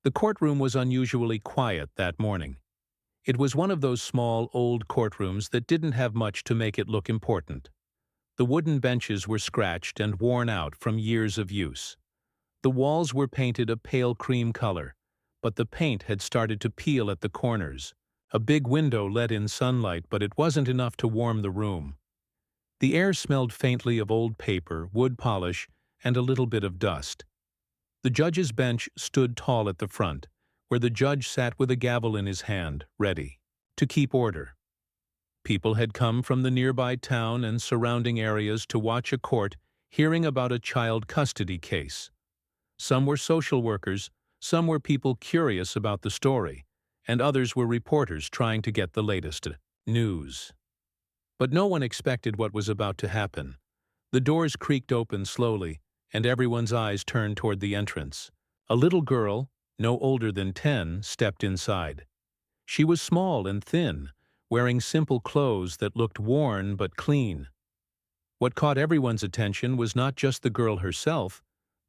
The courtroom was unusually quiet that morning. It was one of those small, old courtrooms that didn't have much to make it look important. The wooden benches were scratched and worn out from years of use. The walls were painted a pale cream color, but the paint had started to peel at the corners. A big window let in sunlight, but it wasn't enough to warm the room. The air smelled faintly of old paper, wood polish, and a little bit of dust. The judge's bench stood tall at the front, where the judge sat with a gavel in his hand, ready to keep order. People had come from the nearby town and surrounding areas to watch a court hearing about a child custody case. Some were social workers, some were people curious about the story, and others were reporters trying to get the latest news. But no one expected what was about to happen. The doors creaked open slowly, and everyone's eyes turned toward the entrance. A little girl, no older than 10, stepped inside. She was small and thin, wearing simple clothes that looked worn but clean. What caught everyone's attention was not just the girl herself,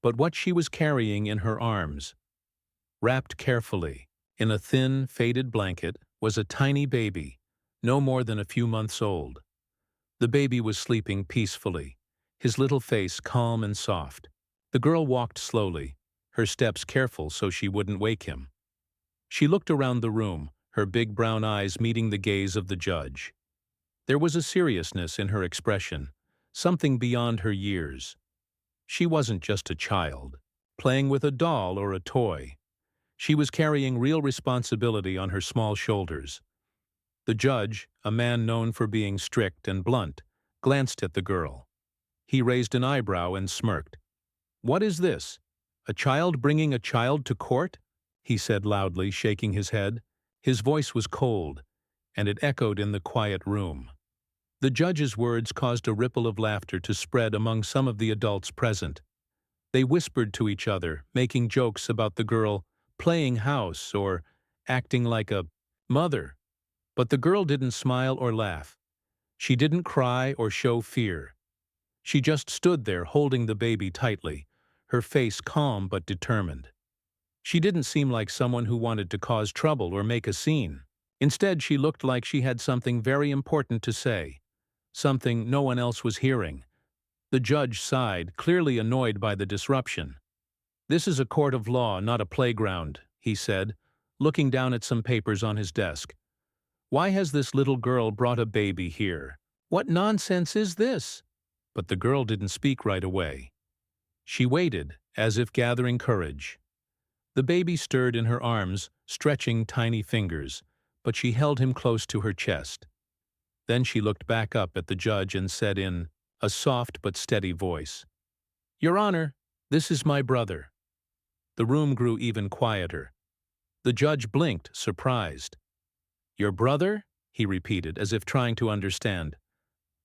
but what she was carrying in her arms. Wrapped carefully in a thin, faded blanket was a tiny baby, no more than a few months old. The baby was sleeping peacefully, his little face calm and soft. The girl walked slowly, her steps careful so she wouldn't wake him. She looked around the room, her big brown eyes meeting the gaze of the judge. There was a seriousness in her expression, something beyond her years. She wasn't just a child, playing with a doll or a toy. She was carrying real responsibility on her small shoulders. The judge, a man known for being strict and blunt, glanced at the girl. He raised an eyebrow and smirked. "What is this? A child bringing a child to court?" he said loudly, shaking his head. His voice was cold, and it echoed in the quiet room. The judge's words caused a ripple of laughter to spread among some of the adults present. They whispered to each other, making jokes about the girl playing house or acting like a mother. But the girl didn't smile or laugh. She didn't cry or show fear. She just stood there holding the baby tightly, her face calm but determined. She didn't seem like someone who wanted to cause trouble or make a scene. Instead, she looked like she had something very important to say, something no one else was hearing. The judge sighed, clearly annoyed by the disruption. "This is a court of law, not a playground," he said, looking down at some papers on his desk. "Why has this little girl brought a baby here? What nonsense is this?" But the girl didn't speak right away. She waited, as if gathering courage. The baby stirred in her arms, stretching tiny fingers, but she held him close to her chest. Then she looked back up at the judge and said in a soft but steady voice, "Your Honor, this is my brother." The room grew even quieter. The judge blinked, surprised. "Your brother?" he repeated, as if trying to understand.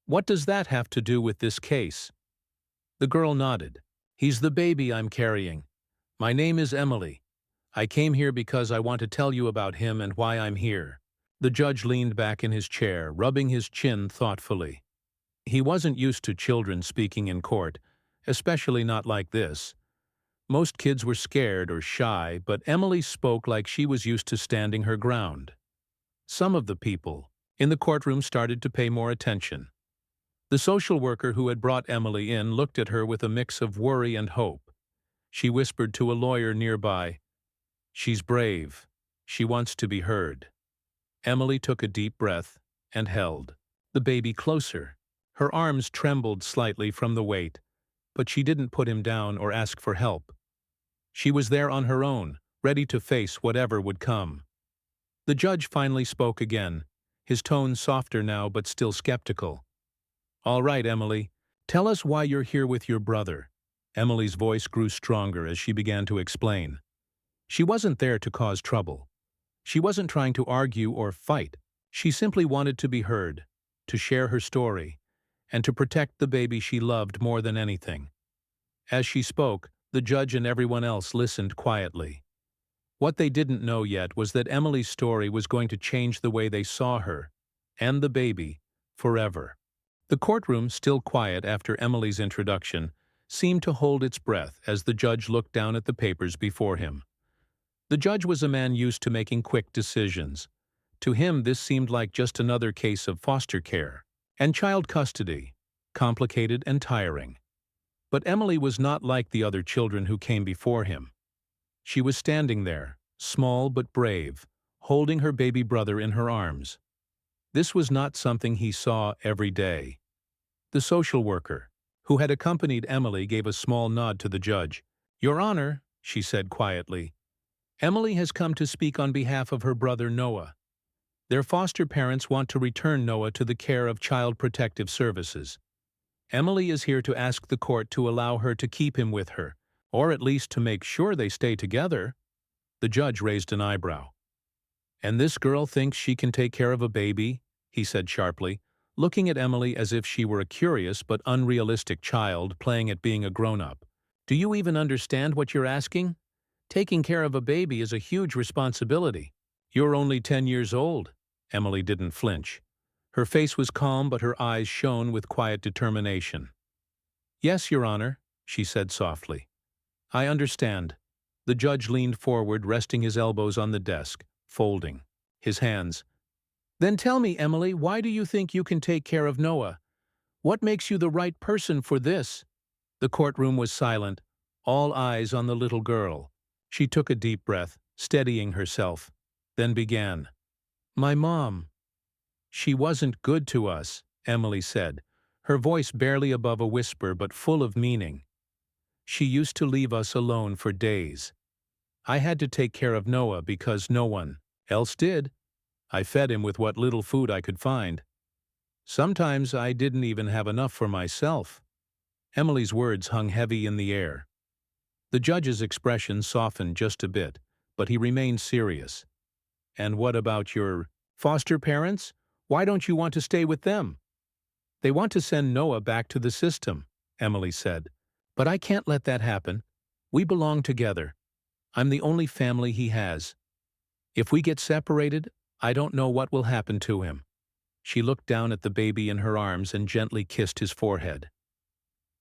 "What does that have to do with this case?" The girl nodded. "He's the baby I'm carrying. My name is Emily. I came here because I want to tell you about him and why I'm here." The judge leaned back in his chair, rubbing his chin thoughtfully. He wasn't used to children speaking in court, especially not like this. Most kids were scared or shy, but Emily spoke like she was used to standing her ground. Some of the people in the courtroom started to pay more attention. The social worker who had brought Emily in looked at her with a mix of worry and hope. She whispered to a lawyer nearby, "She's brave. She wants to be heard." Emily took a deep breath and held the baby closer. Her arms trembled slightly from the weight, but she didn't put him down or ask for help. She was there on her own, ready to face whatever would come. The judge finally spoke again, his tone softer now but still skeptical. "All right, Emily, tell us why you're here with your brother." Emily's voice grew stronger as she began to explain. She wasn't there to cause trouble. She wasn't trying to argue or fight. She simply wanted to be heard, to share her story, and to protect the baby she loved more than anything. As she spoke, the judge and everyone else listened quietly. What they didn't know yet was that Emily's story was going to change the way they saw her, and the baby, forever. The courtroom, still quiet after Emily's introduction, seemed to hold its breath as the judge looked down at the papers before him. The judge was a man used to making quick decisions. To him, this seemed like just another case of foster care and child custody, complicated and tiring. But Emily was not like the other children who came before him. She was standing there, small but brave, holding her baby brother in her arms. This was not something he saw every day. The social worker, who had accompanied Emily, gave a small nod to the judge. "Your Honor," she said quietly, "Emily has come to speak on behalf of her brother Noah. Their foster parents want to return Noah to the care of Child Protective Services. Emily is here to ask the court to allow her to keep him with her, or at least to make sure they stay together." The judge raised an eyebrow. "And this girl thinks she can take care of a baby?" he said sharply, looking at Emily as if she were a curious but unrealistic child playing at being a grown-up. "Do you even understand what you're asking? Taking care of a baby is a huge responsibility. You're only 10 years old." Emily didn't flinch. Her face was calm, but her eyes shone with quiet determination. "Yes, Your Honor," she said softly. "I understand." The judge leaned forward, resting his elbows on the desk, folding his hands. "Then tell me, Emily, why do you think you can take care of Noah? What makes you the right person for this?" The courtroom was silent, all eyes on the little girl. She took a deep breath, steadying herself, then began. "My mom. She wasn't good to us," Emily said, her voice barely above a whisper but full of meaning. "She used to leave us alone for days. I had to take care of Noah because no one else did. I fed him with what little food I could find. Sometimes I didn't even have enough for myself." Emily's words hung heavy in the air. The judge's expression softened just a bit, but he remained serious. "And what about your foster parents? Why don't you want to stay with them?" "They want to send Noah back to the system," Emily said. "But I can't let that happen. We belong together. I'm the only family he has. If we get separated, I don't know what will happen to him." She looked down at the baby in her arms and gently kissed his forehead.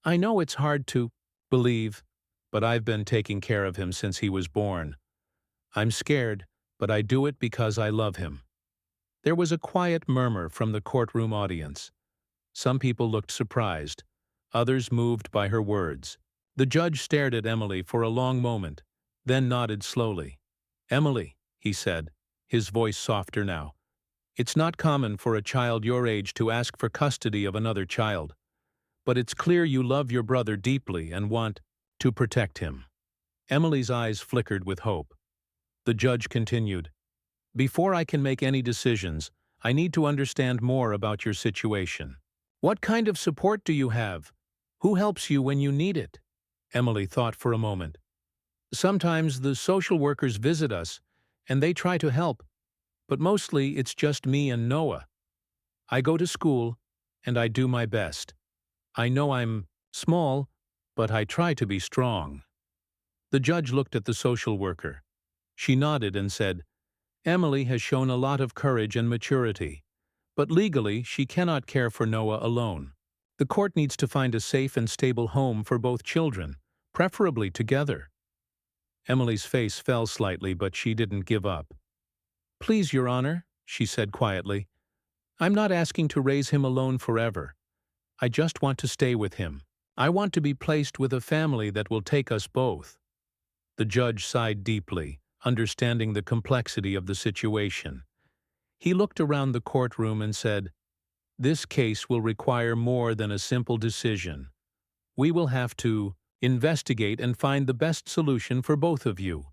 "I know it's hard to believe, but I've been taking care of him since he was born. I'm scared, but I do it because I love him." There was a quiet murmur from the courtroom audience. Some people looked surprised, others moved by her words. The judge stared at Emily for a long moment, then nodded slowly. "Emily," he said, his voice softer now, "it's not common for a child your age to ask for custody of another child. But it's clear you love your brother deeply and want to protect him." Emily's eyes flickered with hope. The judge continued, "Before I can make any decisions, I need to understand more about your situation. What kind of support do you have? Who helps you when you need it?" Emily thought for a moment. "Sometimes the social workers visit us, and they try to help, but mostly it's just me and Noah. I go to school, and I do my best. I know I'm small, but I try to be strong." The judge looked at the social worker. She nodded and said, "Emily has shown a lot of courage and maturity, but legally she cannot care for Noah alone. The court needs to find a safe and stable home for both children, preferably together." Emily's face fell slightly, but she didn't give up. "Please, Your Honor," she said quietly, "I'm not asking to raise him alone forever. I just want to stay with him. I want to be placed with a family that will take us both." The judge sighed deeply, understanding the complexity of the situation. He looked around the courtroom and said, "This case will require more than a simple decision. We will have to investigate and find the best solution for both of you."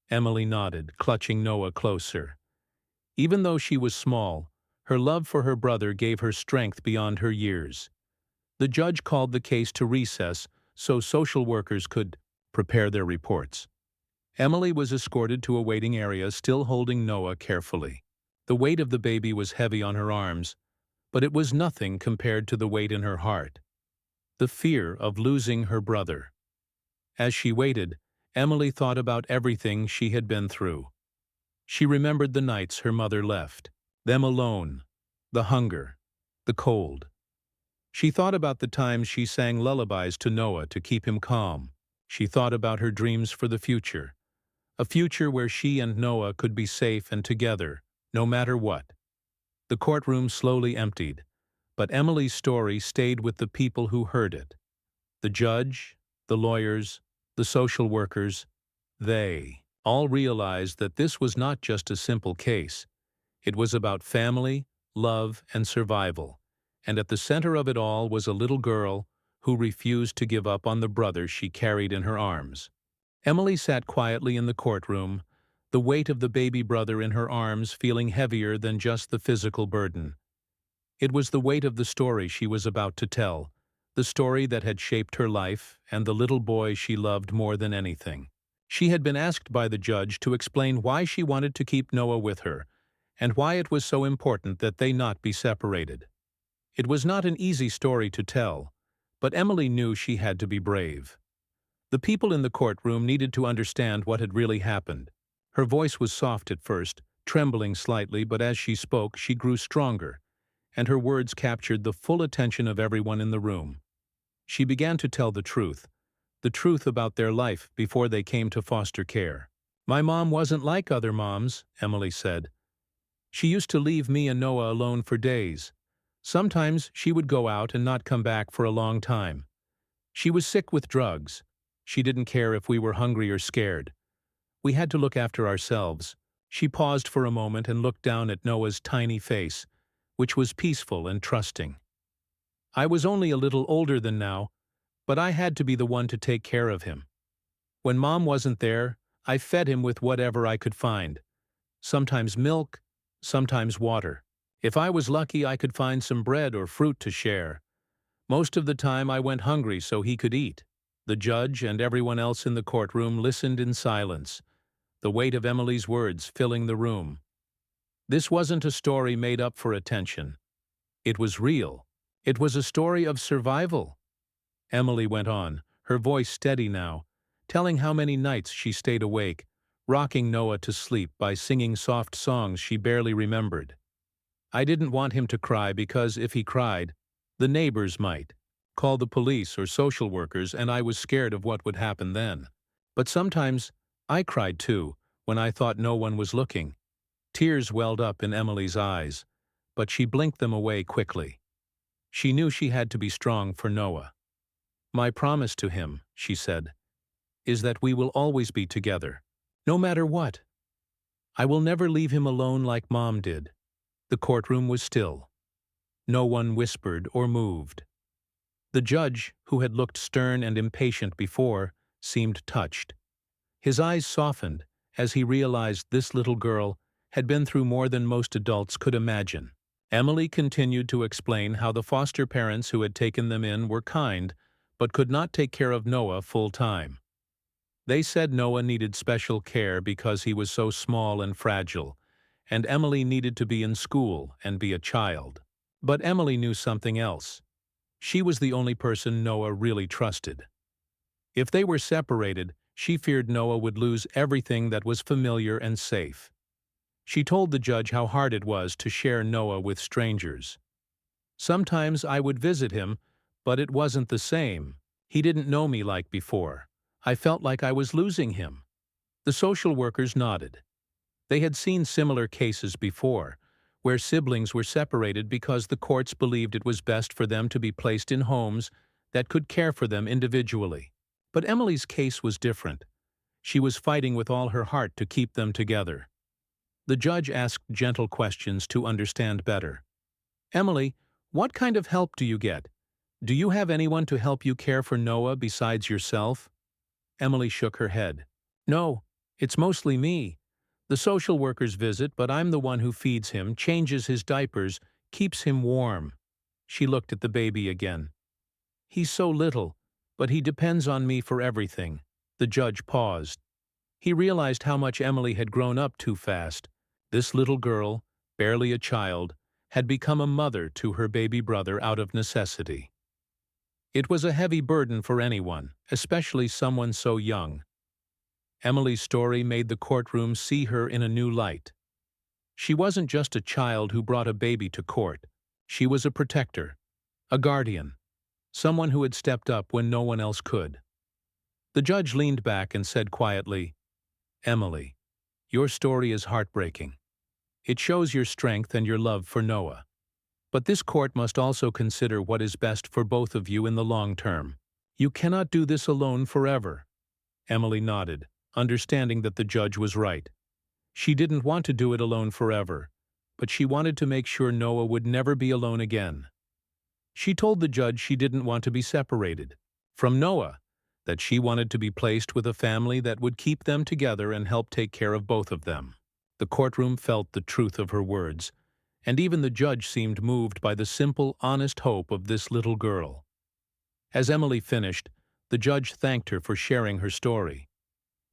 Emily nodded, clutching Noah closer. Even though she was small, her love for her brother gave her strength beyond her years. The judge called the case to recess so social workers could prepare their reports. Emily was escorted to a waiting area, still holding Noah carefully. The weight of the baby was heavy on her arms, but it was nothing compared to the weight in her heart. The fear of losing her brother. As she waited, Emily thought about everything she had been through. She remembered the nights her mother left, them alone, the hunger, the cold. She thought about the times she sang lullabies to Noah to keep him calm. She thought about her dreams for the future. A future where she and Noah could be safe and together, no matter what. The courtroom slowly emptied, but Emily's story stayed with the people who heard it. The judge, the lawyers, the social workers, they all realized that this was not just a simple case. It was about family, love, and survival, and at the center of it all was a little girl who refused to give up on the brother she carried in her arms. Emily sat quietly in the courtroom, the weight of the baby brother in her arms feeling heavier than just the physical burden. It was the weight of the story she was about to tell, the story that had shaped her life and the little boy she loved more than anything. She had been asked by the judge to explain why she wanted to keep Noah with her, and why it was so important that they not be separated. It was not an easy story to tell, but Emily knew she had to be brave. The people in the courtroom needed to understand what had really happened. Her voice was soft at first, trembling slightly, but as she spoke, she grew stronger, and her words captured the full attention of everyone in the room. She began to tell the truth about their life before they came to foster care. "My mom wasn't like other moms," Emily said. "She used to leave me and Noah alone for days. Sometimes she would go out and not come back for a long time. She was sick with drugs. She didn't care if we were hungry or scared. We had to look after ourselves." She paused for a moment and looked down at Noah's tiny face, which was peaceful and trusting. "I was only a little older than now, but I had to be the one to take care of him. When Mom wasn't there, I fed him with whatever I could find. Sometimes milk, sometimes water. If I was lucky, I could find some bread or fruit to share. Most of the time I went hungry so he could eat." The judge and everyone else in the courtroom listened in silence, the weight of Emily's words filling the room. This wasn't a story made up for attention. It was real. It was a story of survival. Emily went on, her voice steady now, telling how many nights she stayed awake, rocking Noah to sleep by singing soft songs she barely remembered. "I didn't want him to cry because if he cried, the neighbors might call the police or social workers, and I was scared of what would happen then. But sometimes I cried too, when I thought no one was looking." Tears welled up in Emily's eyes, but she blinked them away quickly. She knew she had to be strong for Noah. "My promise to him," she said, "is that we will always be together, no matter what. I will never leave him alone like Mom did." The courtroom was still. No one whispered or moved. The judge, who had looked stern and impatient before, seemed touched. His eyes softened as he realized this little girl had been through more than most adults could imagine. Emily continued to explain how the foster parents who had taken them in were kind, but could not take care of Noah full-time. They said Noah needed special care because he was so small and fragile, and Emily needed to be in school and be a child. But Emily knew something else. She was the only person Noah really trusted. If they were separated, she feared Noah would lose everything that was familiar and safe. She told the judge how hard it was to share Noah with strangers. "Sometimes I would visit him, but it wasn't the same. He didn't know me like before. I felt like I was losing him." The social workers nodded. They had seen similar cases before, where siblings were separated because the courts believed it was best for them to be placed in homes that could care for them individually. But Emily's case was different. She was fighting with all her heart to keep them together. The judge asked gentle questions to understand better. "Emily, what kind of help do you get? Do you have anyone to help you care for Noah besides yourself?" Emily shook her head. "No, it's mostly me. The social workers visit, but I'm the one who feeds him, changes his diapers, keeps him warm." She looked at the baby again. "He's so little, but he depends on me for everything." The judge paused. He realized how much Emily had grown up too fast. This little girl, barely a child, had become a mother to her baby brother out of necessity. It was a heavy burden for anyone, especially someone so young. Emily's story made the courtroom see her in a new light. She wasn't just a child who brought a baby to court. She was a protector, a guardian, someone who had stepped up when no one else could. The judge leaned back and said quietly, Emily, your story is heartbreaking. It shows your strength and your love for Noah. But this court must also consider what is best for both of you in the long term. You cannot do this alone forever. Emily nodded, understanding that the judge was right. She didn't want to do it alone forever, but she wanted to make sure Noah would never be alone again. She told the judge she didn't want to be separated from Noah, that she wanted to be placed with a family that would keep them together and help take care of both of them. The courtroom felt the truth of her words, and even the judge seemed moved by the simple, honest hope of this little girl. As Emily finished, the judge thanked her for sharing her story.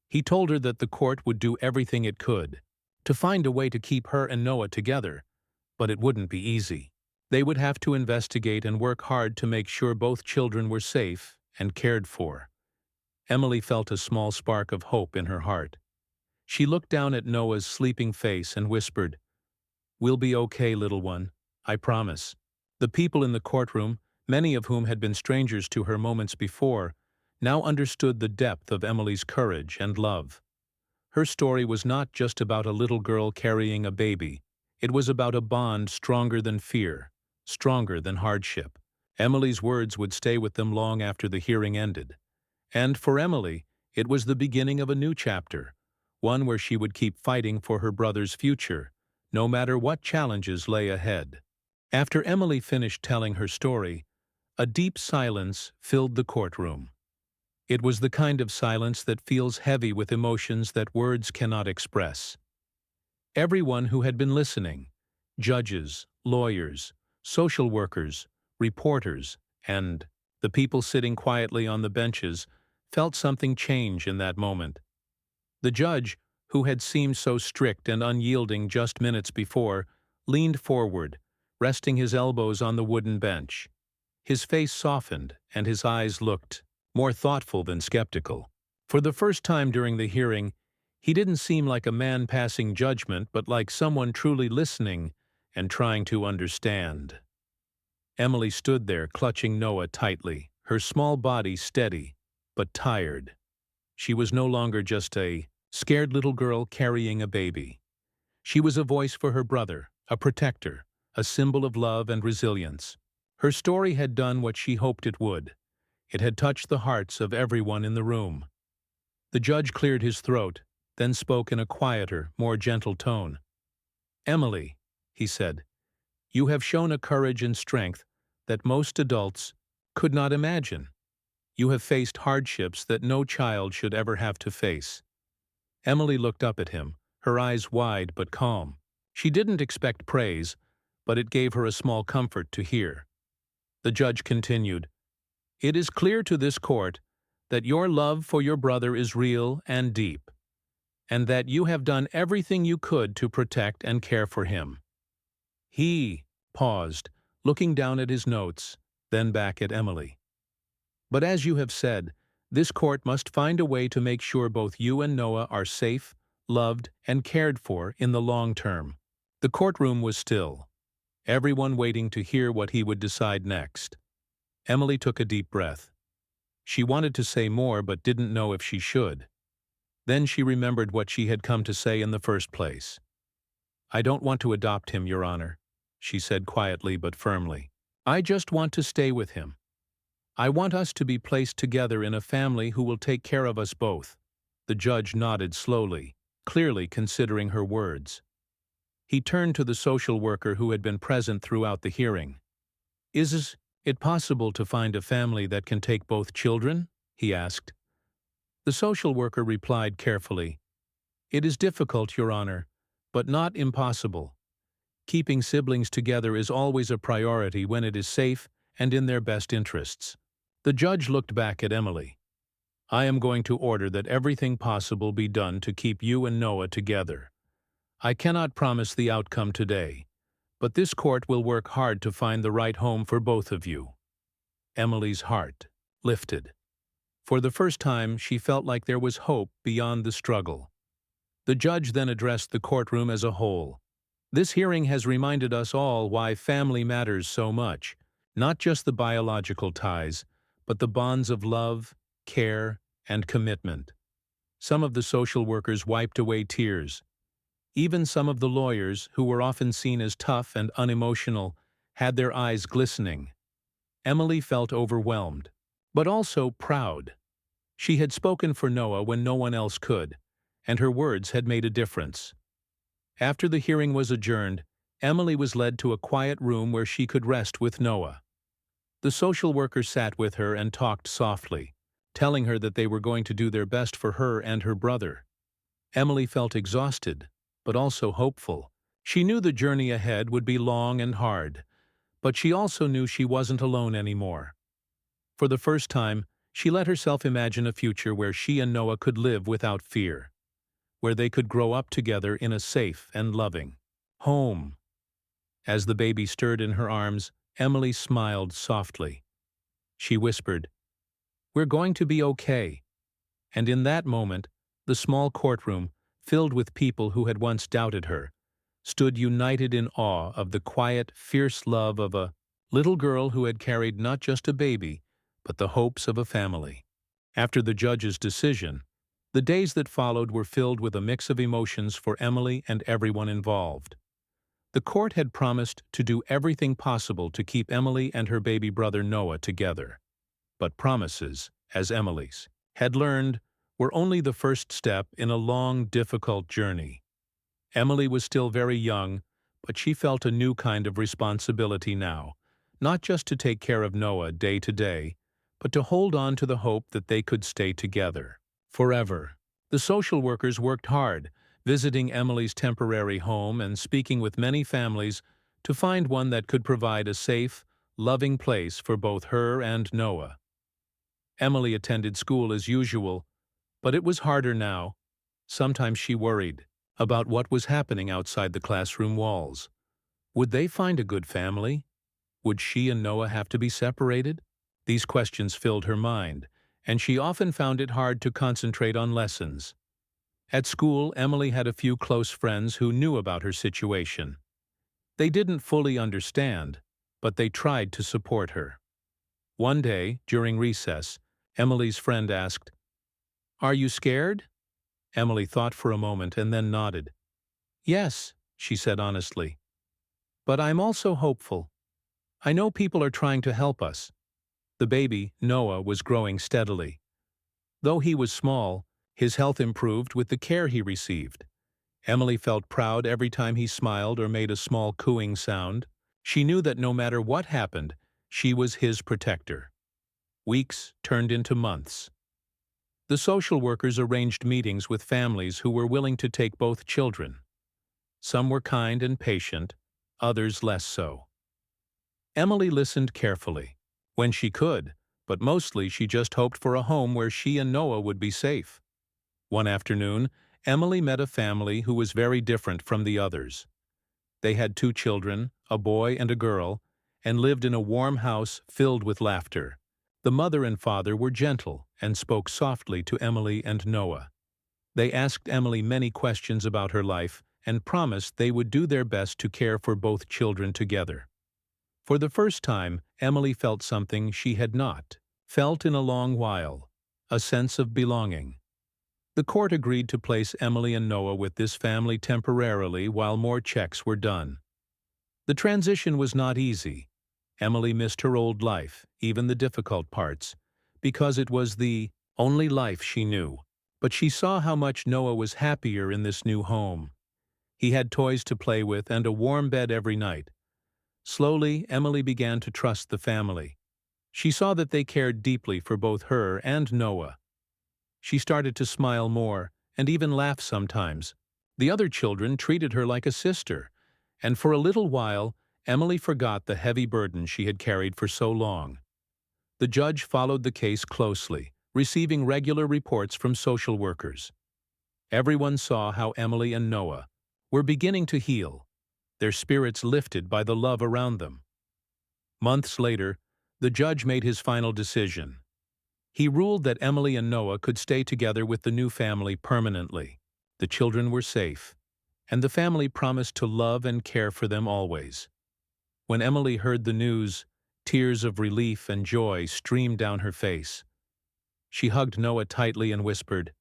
He told her that the court would do everything it could to find a way to keep her and Noah together, but it wouldn't be easy. They would have to investigate and work hard to make sure both children were safe and cared for. Emily felt a small spark of hope in her heart. She looked down at Noah's sleeping face and whispered, "We'll be okay, little one, I promise." The people in the courtroom, many of whom had been strangers to her moments before, now understood the depth of Emily's courage and love. Her story was not just about a little girl carrying a baby. It was about a bond stronger than fear, stronger than hardship. Emily's words would stay with them long after the hearing ended. And for Emily, it was the beginning of a new chapter, one where she would keep fighting for her brother's future, no matter what challenges lay ahead. After Emily finished telling her story, a deep silence filled the courtroom. It was the kind of silence that feels heavy with emotions that words cannot express. Everyone who had been listening, judges, lawyers, social workers, reporters, and the people sitting quietly on the benches, felt something change in that moment. The judge, who had seemed so strict and unyielding just minutes before, leaned forward, resting his elbows on the wooden bench. His face softened, and his eyes looked more thoughtful than skeptical. For the first time during the hearing, he didn't seem like a man passing judgment, but like someone truly listening and trying to understand. Emily stood there, clutching Noah tightly, her small body steady, but tired. She was no longer just a scared little girl carrying a baby. She was a voice for her brother, a protector, a symbol of love and resilience. Her story had done what she hoped it would. It had touched the hearts of everyone in the room. The judge cleared his throat, then spoke in a quieter, more gentle tone. "Emily," he said, "you have shown a courage and strength that most adults could not imagine. You have faced hardships that no child should ever have to face." Emily looked up at him, her eyes wide but calm. She didn't expect praise, but it gave her a small comfort to hear. The judge continued, "It is clear to this court that your love for your brother is real and deep, and that you have done everything you could to protect and care for him." He paused, looking down at his notes, then back at Emily. "But as you have said, this court must find a way to make sure both you and Noah are safe, loved, and cared for in the long term." The courtroom was still, everyone waiting to hear what he would decide next. Emily took a deep breath. She wanted to say more but didn't know if she should. Then she remembered what she had come to say in the first place. "I don't want to adopt him, Your Honor," she said quietly but firmly. "I just want to stay with him. I want us to be placed together in a family who will take care of us both." The judge nodded slowly, clearly considering her words. He turned to the social worker who had been present throughout the hearing. "Is it possible to find a family that can take both children?" he asked. The social worker replied carefully, "It is difficult, Your Honor, but not impossible. Keeping siblings together is always a priority when it is safe and in their best interests." The judge looked back at Emily. "I am going to order that everything possible be done to keep you and Noah together. I cannot promise the outcome today, but this court will work hard to find the right home for both of you." Emily's heart lifted. For the first time, she felt like there was hope beyond the struggle. The judge then addressed the courtroom as a whole. "This hearing has reminded us all why family matters so much, not just the biological ties, but the bonds of love, care, and commitment. Some of the social workers wiped away tears. Even some of the lawyers, who were often seen as tough and unemotional, had their eyes glistening. Emily felt overwhelmed, but also proud. She had spoken for Noah when no one else could, and her words had made a difference. After the hearing was adjourned, Emily was led to a quiet room where she could rest with Noah. The social worker sat with her and talked softly, telling her that they were going to do their best for her and her brother. Emily felt exhausted, but also hopeful. She knew the journey ahead would be long and hard, but she also knew she wasn't alone anymore. For the first time, she let herself imagine a future where she and Noah could live without fear, where they could grow up together in a safe and loving home. As the baby stirred in her arms, Emily smiled softly. She whispered, "We're going to be okay." And in that moment, the small courtroom, filled with people who had once doubted her, stood united in awe of the quiet, fierce love of a little girl who had carried not just a baby, but the hopes of a family. After the judge's decision, the days that followed were filled with a mix of emotions for Emily and everyone involved. The court had promised to do everything possible to keep Emily and her baby brother Noah together. But promises, as Emily's had learned, were only the first step in a long, difficult journey. Emily was still very young, but she felt a new kind of responsibility now, not just to take care of Noah day to day, but to hold on to the hope that they could stay together forever. The social workers worked hard, visiting Emily's temporary home and speaking with many families to find one that could provide a safe, loving place for both her and Noah. Emily attended school as usual, but it was harder now. Sometimes she worried about what was happening outside the classroom walls. Would they find a good family? Would she and Noah have to be separated? These questions filled her mind, and she often found it hard to concentrate on lessons. At school, Emily had a few close friends who knew about her situation. They didn't fully understand, but they tried to support her. One day, during recess, Emily's friend asked, "Are you scared?" Emily thought for a moment and then nodded. "Yes," she said honestly. "But I'm also hopeful. I know people are trying to help us." The baby, Noah, was growing steadily. Though he was small, his health improved with the care he received. Emily felt proud every time he smiled or made a small cooing sound. She knew that no matter what happened, she was his protector. Weeks turned into months. The social workers arranged meetings with families who were willing to take both children. Some were kind and patient, others less so. Emily listened carefully, when she could, but mostly she just hoped for a home where she and Noah would be safe. One afternoon, Emily met a family who was very different from the others. They had 2 children, a boy and a girl, and lived in a warm house filled with laughter. The mother and father were gentle and spoke softly to Emily and Noah. They asked Emily many questions about her life and promised they would do their best to care for both children together. For the first time, Emily felt something she had not felt in a long while, a sense of belonging. The court agreed to place Emily and Noah with this family temporarily while more checks were done. The transition was not easy. Emily missed her old life, even the difficult parts, because it was the only life she knew. But she saw how much Noah was happier in this new home. He had toys to play with and a warm bed every night. Slowly, Emily began to trust the family. She saw that they cared deeply for both her and Noah. She started to smile more and even laugh sometimes. The other children treated her like a sister, and for a little while, Emily forgot the heavy burden she had carried for so long. The judge followed the case closely, receiving regular reports from social workers. Everyone saw how Emily and Noah were beginning to heal, their spirits lifted by the love around them. Months later, the judge made his final decision. He ruled that Emily and Noah could stay together with the new family permanently. The children were safe, and the family promised to love and care for them always. When Emily heard the news, tears of relief and joy streamed down her face. She hugged Noah tightly and whispered,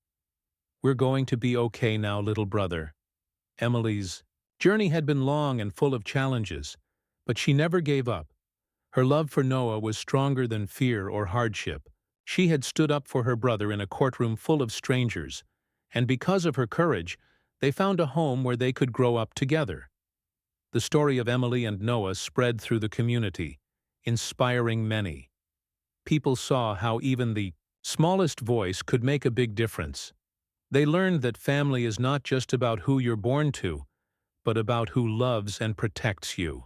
"We're going to be okay now, little brother." Emily's journey had been long and full of challenges, but she never gave up. Her love for Noah was stronger than fear or hardship. She had stood up for her brother in a courtroom full of strangers, and because of her courage, they found a home where they could grow up together. The story of Emily and Noah spread through the community, inspiring many. People saw how even the smallest voice could make a big difference. They learned that family is not just about who you're born to, but about who loves and protects you.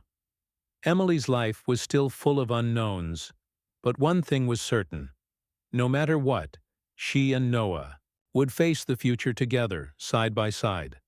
Emily's life was still full of unknowns, but one thing was certain. No matter what, she and Noah would face the future together, side by side.